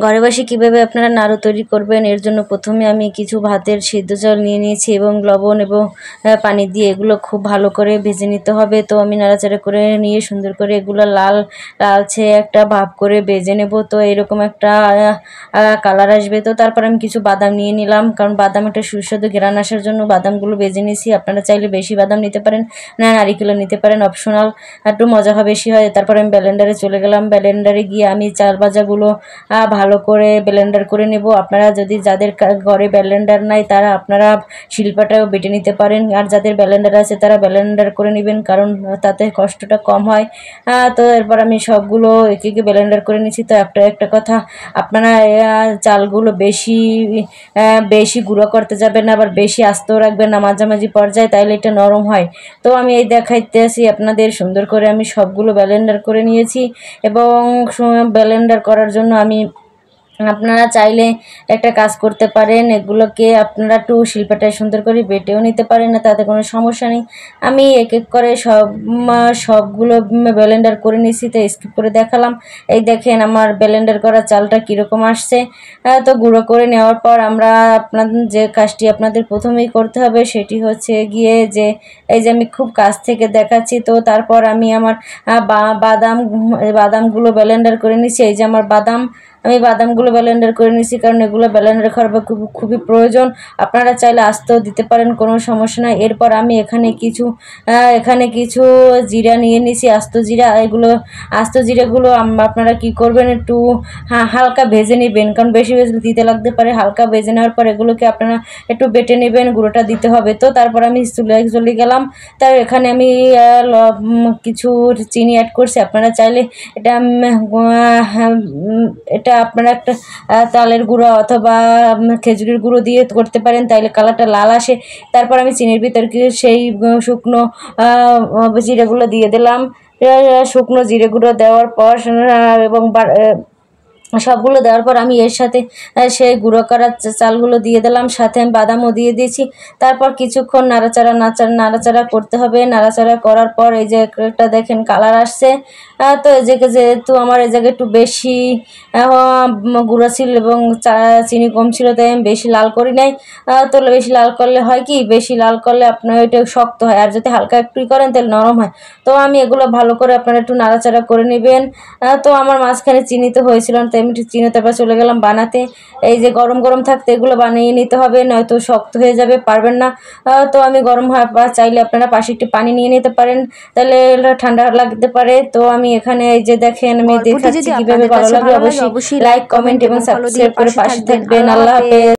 ঘরে বসে কীভাবে আপনারা নাড়ু তৈরি করবেন, এর জন্য প্রথমে আমি কিছু ভাতের সিদ্ধ চাল নিয়ে নিয়েছি এবং লবণ এবং পানি দিয়ে এগুলো খুব ভালো করে ভেজে নিতে হবে। তো আমি নাড়াচাড়া করে নিয়ে সুন্দর করে এগুলো লালচে একটা ভাব করে ভেজে নেব। তো এরকম একটা কালার আসবে। তো তারপর আমি কিছু বাদাম নিয়ে নিলাম, কারণ বাদাম একটা সুস্বাদু ঘ্রাণ আসার জন্য বাদামগুলো ভেজে নিয়েছি। আপনারা চাইলে বেশি বাদাম নিতে পারেন, না নারিকেলও নিতে পারেন, অপশনাল, একটু মজা হবে বেশি হয়। তারপর আমি ব্লেন্ডারে চলে গেলাম। ব্লেন্ডারে গিয়ে আমি চাল ভাজাগুলো ভালো করে ব্লেন্ডার করে নেব। আপনারা যদি যাদের ঘরে ব্লেন্ডার নাই তারা আপনারা শিলপাটাও বেটে নিতে পারেন, আর যাদের ব্লেন্ডার আছে তারা ব্লেন্ডার করে নেবেন, কারণ তাতে কষ্টটা কম হয়। তো এরপর আমি সবগুলো একে একে ব্লেন্ডার করে নিচ্ছি। তো একটা কথা, আপনারা চালগুলো বেশি গুঁড়ো করতে যাবেন না, আবার বেশি আস্তেও রাখবেন না, মাঝামাঝি পর্যায়ে, তাইলে এটা নরম হয়। তো আমি এই দেখাইতে আসি আপনাদের সুন্দর করে আমি সবগুলো ব্লেন্ডার করে নিয়েছি। এবং ব্লেন্ডার করার জন্য আপনারা চাইলে একটা কাজ করতে পারেন, এগুলোকে আপনারা একটু শিলপাটায় সুন্দর করে বেটেও নিতে পারেন, না তাতে কোনো সমস্যা নেই। আমি এক এক করে সবগুলো ব্লেন্ডার করে নিয়েছি, তো স্কিপ করে দেখালাম। এই দেখেন আমার ব্লেন্ডার করা চালটা কীরকম আসছে। তো গুঁড়ো করে নেওয়ার পর আমরা আপনাদের যে কাজটি আপনাদের প্রথমেই করতে হবে সেটি হচ্ছে গিয়ে যে এই যে আমি খুব কাছ থেকে দেখাচ্ছি। তো তারপর আমি আমার বাদামগুলো ব্লেন্ডার করে নিচ্ছি। এই যে আমার আমি বাদামগুলো ব্লেন্ডার করে নিচ্ছি, কারণ এগুলো ব্লেন্ডার করা খুবই প্রয়োজন। আপনারা চাইলে আস্তেও দিতে পারেন, কোনো সমস্যা নয়। এরপর আমি এখানে কিছু জিরা নিয়ে নিছি, আস্ত জিরা। আস্ত জিরাগুলো আপনারা কি করবেন, একটু হালকা ভেজে নেবেন, কারণ বেশি ভেজে দিতে লাগতে পারে। হালকা ভেজে নেওয়ার পর এগুলোকে আপনারা একটু বেটে নেবেন, গুঁড়োটা দিতে হবে। তো তারপর আমি চলে গেলাম। তার এখানে আমি কিছু চিনি অ্যাড করছি। আপনারা চাইলে এটা আপনারা একটা চালের গুঁড়ো অথবা খেজুরের গুঁড়ো দিয়ে করতে পারেন, তাইলে কালারটা লাল আসে। তারপর আমি চিনির ভিতর সেই শুকনো জিরেগুলো দিয়ে দিলাম। শুকনো জিরে গুঁড়ো দেওয়ার পর এবং সবগুলো দেওয়ার পর আমি এর সাথে সেই গুঁড়ো করা চালগুলো দিয়ে দিলাম, সাথে আমি বাদামও দিয়ে দিয়েছি। তারপর কিছুক্ষণ নাড়াচাড়া করতে হবে। নাড়াচাড়া করার পর এই যে একটা দেখেন কালার আসছে। তো এই জায়গায় যেহেতু আমার এই জায়গায় একটু বেশি গুঁড়ো ছিল এবং চিনি কম ছিল, তাই আমি বেশি লাল করি নাই। তো বেশি লাল করলে হয় কি, বেশি লাল করলে আপনার ওইটা শক্ত হয়, আর যদি হালকা একটু করেন তাহলে নরম হয়। তো আমি এগুলো ভালো করে আপনারা একটু নাড়াচাড়া করে নেবেন। তো আমার মাঝখানে চিনি তো হয়েছিল, তাই আমি চিনি তারপর চলে গেলাম বানাতে। এই যে গরম থাকতে এগুলো বানিয়ে নিতে হবে, নয়তো শক্ত হয়ে যাবে, পারবেন না। তো আমি গরম হওয়ার পর চাইলে আপনারা পাশে একটু পানি নিয়ে নিতে পারেন, তাহলে ঠান্ডা লাগতে পারে। তো আমি এখানে এই যে দেখেন আমি দেখাচ্ছি কিভাবে। ভালো লাগলে অবশ্যই লাইক, কমেন্ট এবং সাবস্ক্রাইব করে পাশে থাকবেন। আল্লাহ হাফেজ।